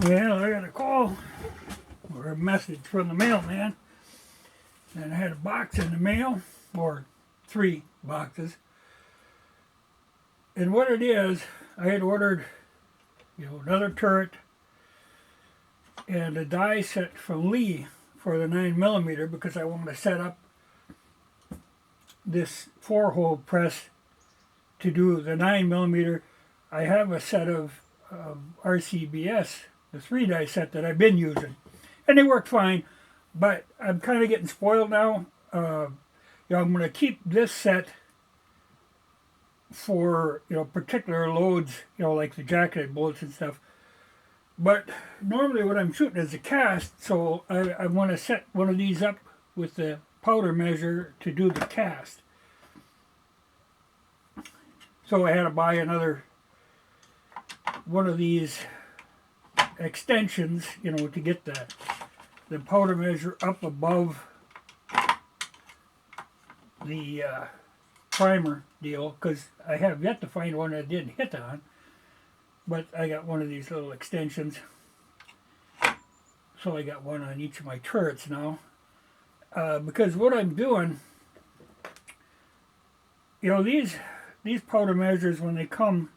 Well, I got a call or a message from the mailman, and I had a box in the mail, or 3 boxes. And what it is, I had ordered, another turret and a die set from Lee for the 9mm because I want to set up this 4-hole press to do the 9mm. I have a set of RCBS, the 3-die set that I've been using, and they work fine, but I'm kind of getting spoiled now. I'm going to keep this set for particular loads, like the jacketed bullets and stuff. But normally what I'm shooting is a cast, so I want to set one of these up with the powder measure to do the cast. So I had to buy another one of these extensions, to get the powder measure up above the primer deal, because I have yet to find one that didn't hit on. But I got one of these little extensions, so I got one on each of my turrets now. Because what I'm doing, these powder measures, when they come,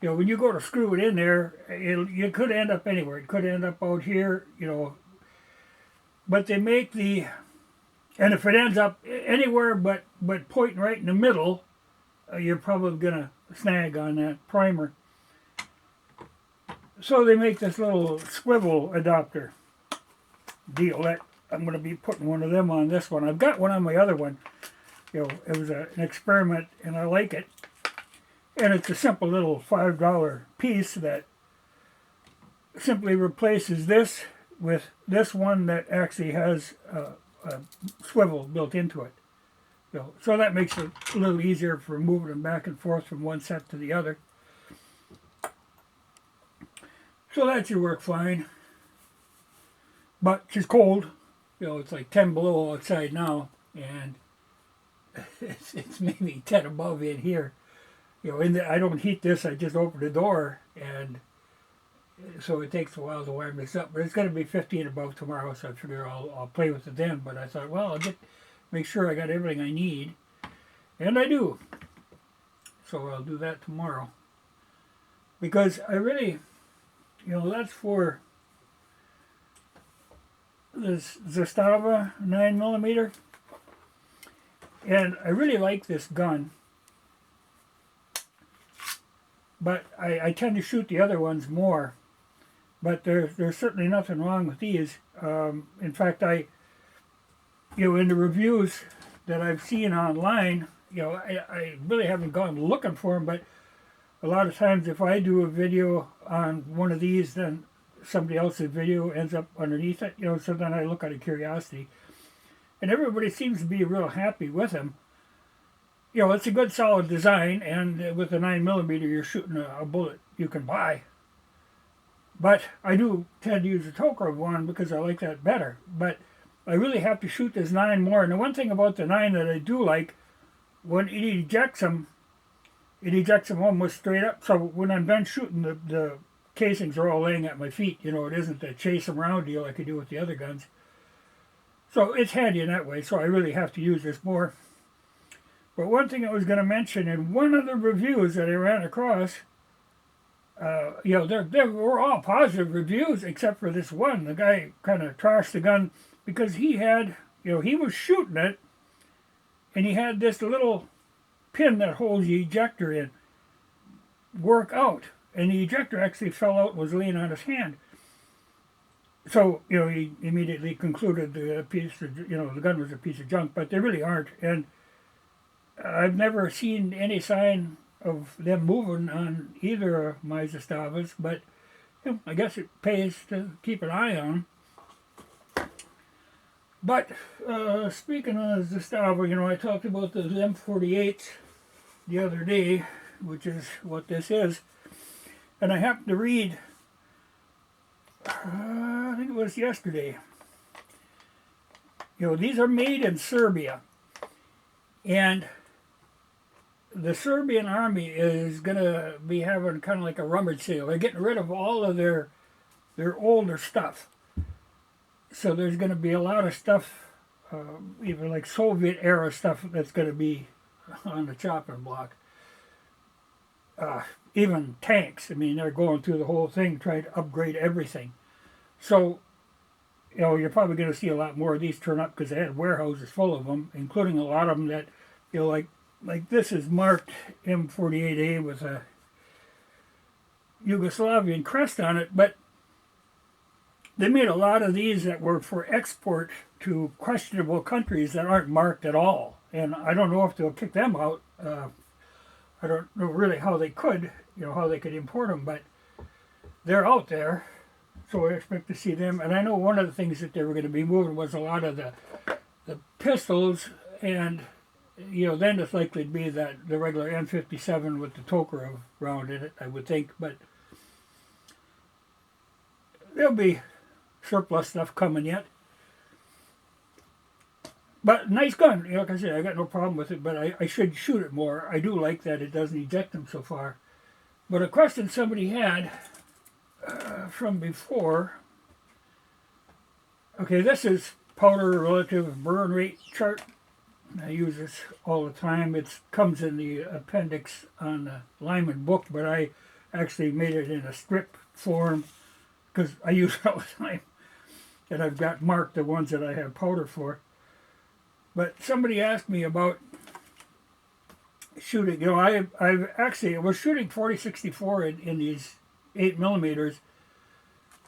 when you go to screw it in there, you could end up anywhere. It could end up out here, But they make and if it ends up anywhere but pointing right in the middle, you're probably going to snag on that primer. So they make this little swivel adapter deal that I'm going to be putting one of them on this one. I've got one on my other one. It was an experiment, and I like it. And it's a simple little $5 piece that simply replaces this with this one that actually has a swivel built into it. So that makes it a little easier for moving them back and forth from one set to the other. So that should work fine. But it's cold. It's like 10 below outside now, and it's maybe 10 above in here. I don't heat this. I just open the door, and so it takes a while to warm this up. But it's going to be 15 above tomorrow, so I figure I'll play with it then. But I thought, well, I'll make sure I got everything I need, and I do. So I'll do that tomorrow, because I really, that's for this Zastava 9mm, and I really like this gun. But I tend to shoot the other ones more. But there's certainly nothing wrong with these. In fact, in the reviews that I've seen online, I really haven't gone looking for them. But a lot of times, if I do a video on one of these, then somebody else's video ends up underneath it. So then I look out of curiosity, and everybody seems to be real happy with them. It's a good solid design, and with a 9mm you're shooting a bullet you can buy. But I do tend to use a Tokarev one because I like that better. But I really have to shoot this 9 more. And the one thing about the 9 that I do like, when it ejects them almost straight up. So when I'm done shooting, the casings are all laying at my feet. It isn't a chase them around deal like I do with the other guns. So it's handy in that way. So I really have to use this more. But one thing I was going to mention, in one of the reviews that I ran across, there were all positive reviews except for this one. The guy kind of trashed the gun because he had, he was shooting it, and he had this little pin that holds the ejector in work out, and the ejector actually fell out and was laying on his hand. So, he immediately concluded the gun was a piece of junk, but they really aren't. And I've never seen any sign of them moving on either of my Zastavas, but I guess it pays to keep an eye on. But speaking of Zastava, I talked about the M48 the other day, which is what this is, and I happened to read, I think it was yesterday, these are made in Serbia, and the Serbian army is going to be having kind of like a rummage sale. They're getting rid of all of their they're older stuff. So there's going to be a lot of stuff, even like Soviet era stuff, that's going to be on the chopping block. Even tanks. I mean, they're going through the whole thing, trying to upgrade everything. So, you're probably going to see a lot more of these turn up because they had warehouses full of them, including a lot of them that, like this is marked M48A with a Yugoslavian crest on it, but they made a lot of these that were for export to questionable countries that aren't marked at all. And I don't know if they'll kick them out. I don't know really how they could, how they could import them, but they're out there. So I expect to see them. And I know one of the things that they were going to be moving was a lot of the pistols, and then it's likely to be that the regular M57 with the Tokarev round in it, I would think. But there'll be surplus stuff coming yet. But nice gun. Like I said, I got no problem with it, but I should shoot it more. I do like that it doesn't eject them so far. But a question somebody had from before. Okay, this is powder relative burn rate chart. I use this all the time. It comes in the appendix on the Lyman book, but I actually made it in a strip form because I use it all the time. And I've got marked the ones that I have powder for. But somebody asked me about shooting. I was shooting 40-64 in these 8mm,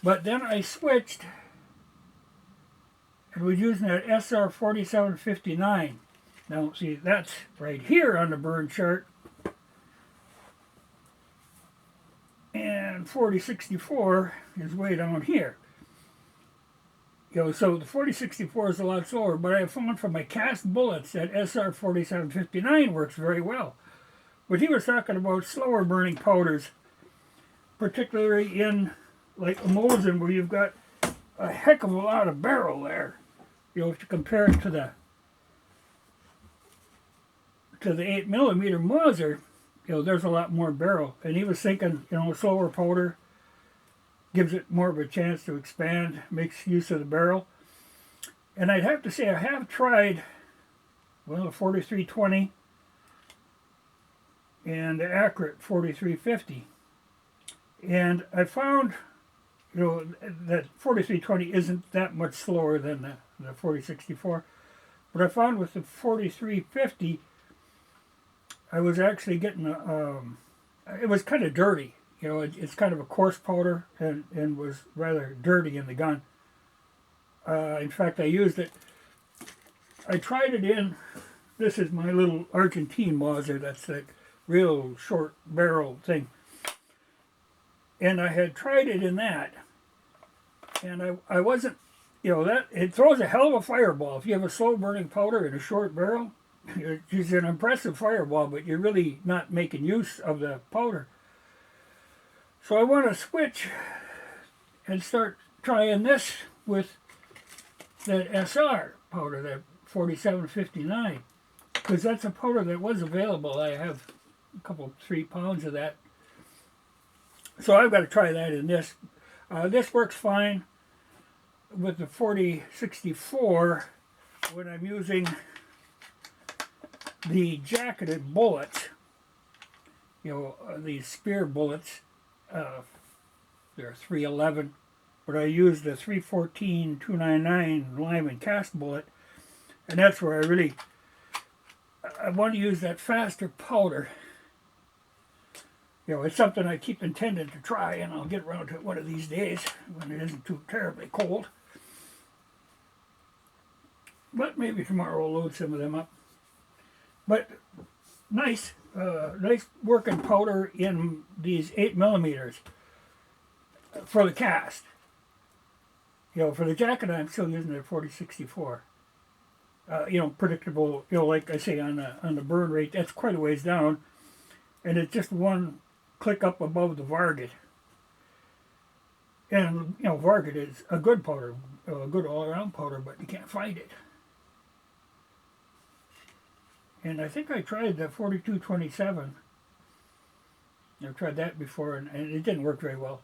but then I switched and was using that SR 4759. Now, see, that's right here on the burn chart, and 40-64 is way down here. So the 40-64 is a lot slower, but I found from my cast bullets that SR 4759 works very well. But he was talking about slower burning powders, particularly in like a Mosin, where you've got a heck of a lot of barrel there. If you compare it to the 8mm Mauser, there's a lot more barrel. And he was thinking, slower powder gives it more of a chance to expand, makes use of the barrel. And I'd have to say I have tried, the 4320 and the accurate 4350. And I found, that 4320 isn't that much slower than the 40-64. But I found with the 4350, I was actually getting, it was kind of dirty. It's kind of a coarse powder and was rather dirty in the gun. In fact, I used it. I tried it in, this is my little Argentine Mauser, that's that real short barrel thing. And I had tried it in that. And I wasn't, that it throws a hell of a fireball. If you have a slow burning powder in a short barrel, it's an impressive fireball, but you're really not making use of the powder. So I want to switch and start trying this with that SR powder, that 4759, because that's a powder that was available. I have a couple, 3 pounds of that. So I've got to try that in this. This works fine with the 40-64 when I'm using the jacketed bullets, these spear bullets. They're 311, but I used the 314-299 Lyman cast bullet, and that's where I want to use that faster powder. It's something I keep intending to try, and I'll get around to it one of these days when it isn't too terribly cold. But maybe tomorrow I'll load some of them up. But nice working powder in these 8mm for the cast. For the jacket, I'm still using the 40-64. Predictable. Like I say on the burn rate, that's quite a ways down, and it's just one click up above the Varget. And Varget is a good powder, a good all-around powder, but you can't find it. And I think I tried the 4227. I've tried that before, and it didn't work very well.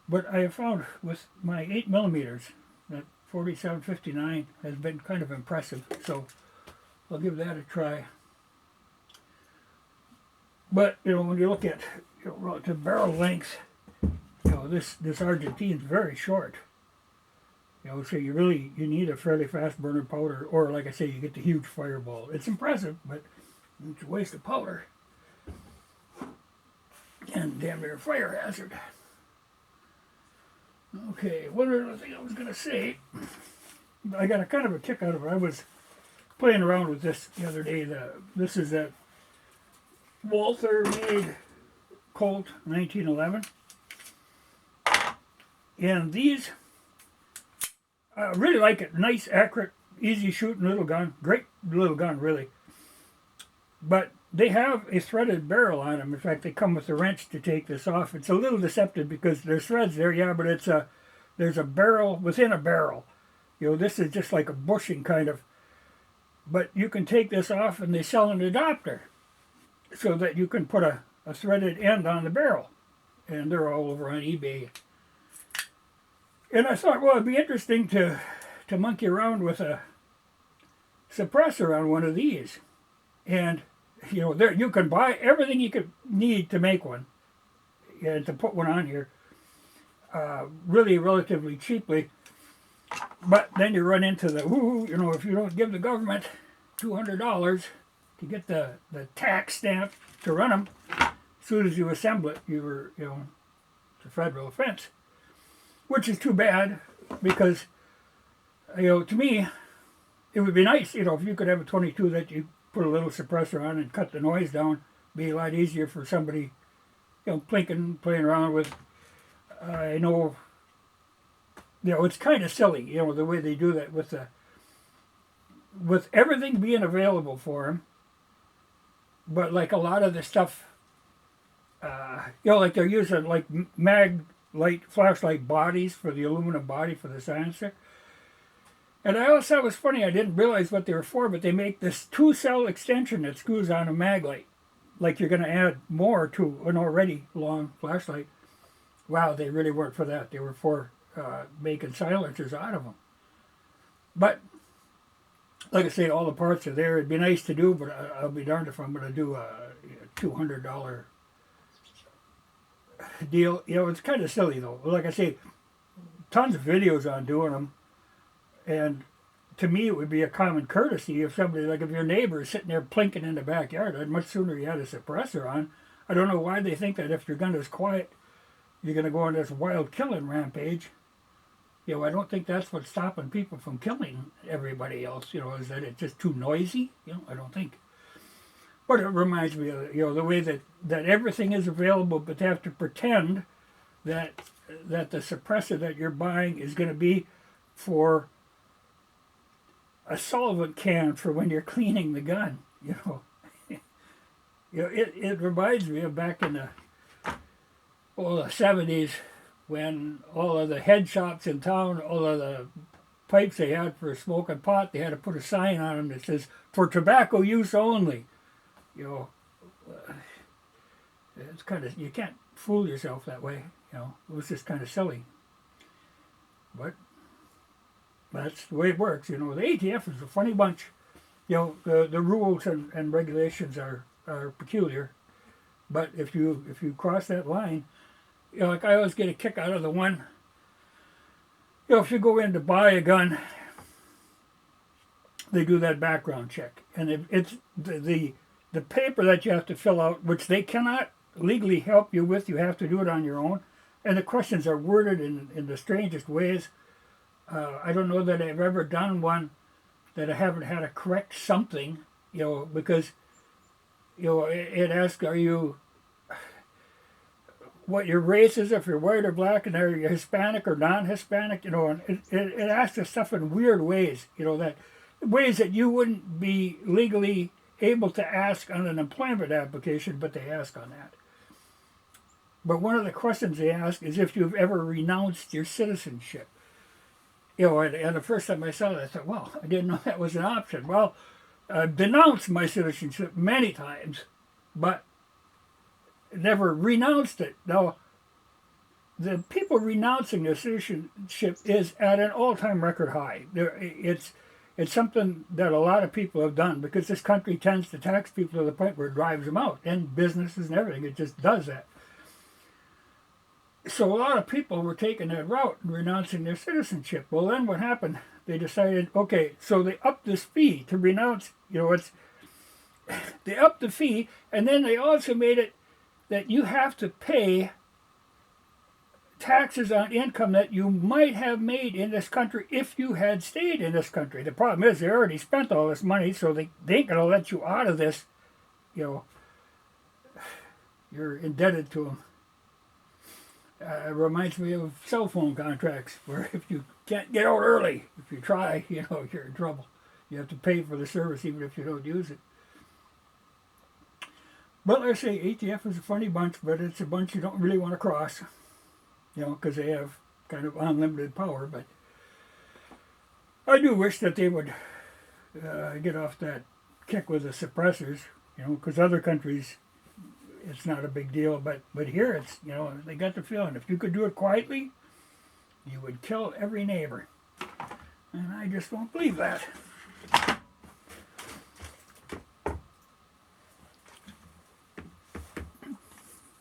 But I have found with my 8 millimeters that 4759 has been kind of impressive. So I'll give that a try. But when you look at relative barrel length, this Argentine's very short. So you need a fairly fast burner powder, or like I say, you get the huge fireball. It's impressive, but it's a waste of powder. And damn near a fire hazard. Okay, one other thing I was going to say, I got a kind of a kick out of it. I was playing around with this the other day. This is that Walther made Colt 1911. And these, I really like it. Nice, accurate, easy shooting little gun. Great little gun, really. But they have a threaded barrel on them. In fact, they come with a wrench to take this off. It's a little deceptive because there's threads there, yeah, but there's a barrel within a barrel. This is just like a bushing kind of. But you can take this off, and they sell an adapter so that you can put a threaded end on the barrel. And they're all over on eBay. And I thought, well, it'd be interesting to monkey around with a suppressor on one of these. And, there you can buy everything you could need to make one. And to put one on here. Really relatively cheaply. But then you run into the, if you don't give the government $200 to get the tax stamp to run them, as soon as you assemble it, it's a federal offense. Which is too bad, because, to me, it would be nice, if you could have a 22 that you put a little suppressor on and cut the noise down. Be a lot easier for somebody, playing around with. I know, it's kind of silly, the way they do that with everything being available for them. But like a lot of the stuff, like they're using like flashlight bodies for the aluminum body for the silencer. And I always thought it was funny, I didn't realize what they were for, but they make this 2-cell extension that screws on a mag light. Like you're going to add more to an already long flashlight. Wow, they really weren't for that. They were for making silencers out of them. But, like I say, all the parts are there. It'd be nice to do, but I'll be darned if I'm going to do a $200 deal. It's kind of silly, though. Like I say, tons of videos on doing them. And to me, it would be a common courtesy if somebody, like if your neighbor is sitting there plinking in the backyard, I'd much sooner you had a suppressor on. I don't know why they think that if your gun is quiet, you're going to go on this wild killing rampage. I don't think that's what's stopping people from killing everybody else, is that it's just too noisy. I don't think. But it reminds me of, the way that everything is available, but they have to pretend that the suppressor that you're buying is going to be for a solvent can for when you're cleaning the gun. It reminds me of back in the 70s when all of the head shops in town, all of the pipes they had for smoking pot, they had to put a sign on them that says, for tobacco use only. It's kind of, you can't fool yourself that way. It was just kind of silly. But that's the way it works. The ATF is a funny bunch. The rules and regulations are peculiar. But if you cross that line, like I always get a kick out of the one, if you go in to buy a gun, they do that background check. And it's the paper that you have to fill out, which they cannot legally help you with, you have to do it on your own. And the questions are worded in the strangest ways. I don't know that I've ever done one that I haven't had to correct something, because, it asks, are you, what your race is, if you're white or black, and are you Hispanic or non-Hispanic, and it asks us stuff in weird ways, that ways that you wouldn't be legally able to ask on an employment application, but they ask on that. But one of the questions they ask is if you've ever renounced your citizenship. And the first time I saw that, I thought, well, I didn't know that was an option. Well, I've denounced my citizenship many times, but never renounced it. Now, the people renouncing their citizenship is at an all-time record high. It's something that a lot of people have done because this country tends to tax people to the point where it drives them out, and businesses and everything. It just does that. So a lot of people were taking that route and renouncing their citizenship. Well, then what happened? They decided, okay, so they upped this fee to renounce. They upped the fee, and then they also made it that you have to pay taxes on income that you might have made in this country if you had stayed in this country. The problem is they already spent all this money, so they ain't going to let you out of this. You're indebted to them. It reminds me of cell phone contracts, where if you can't get out early, if you try, you're in trouble. You have to pay for the service even if you don't use it. But like I say, ATF is a funny bunch, but it's a bunch you don't really want to cross. Because they have kind of unlimited power. But I do wish that they would get off that kick with the suppressors, because other countries, it's not a big deal. But here, it's, they got the feeling if you could do it quietly, you would kill every neighbor. And I just don't believe that.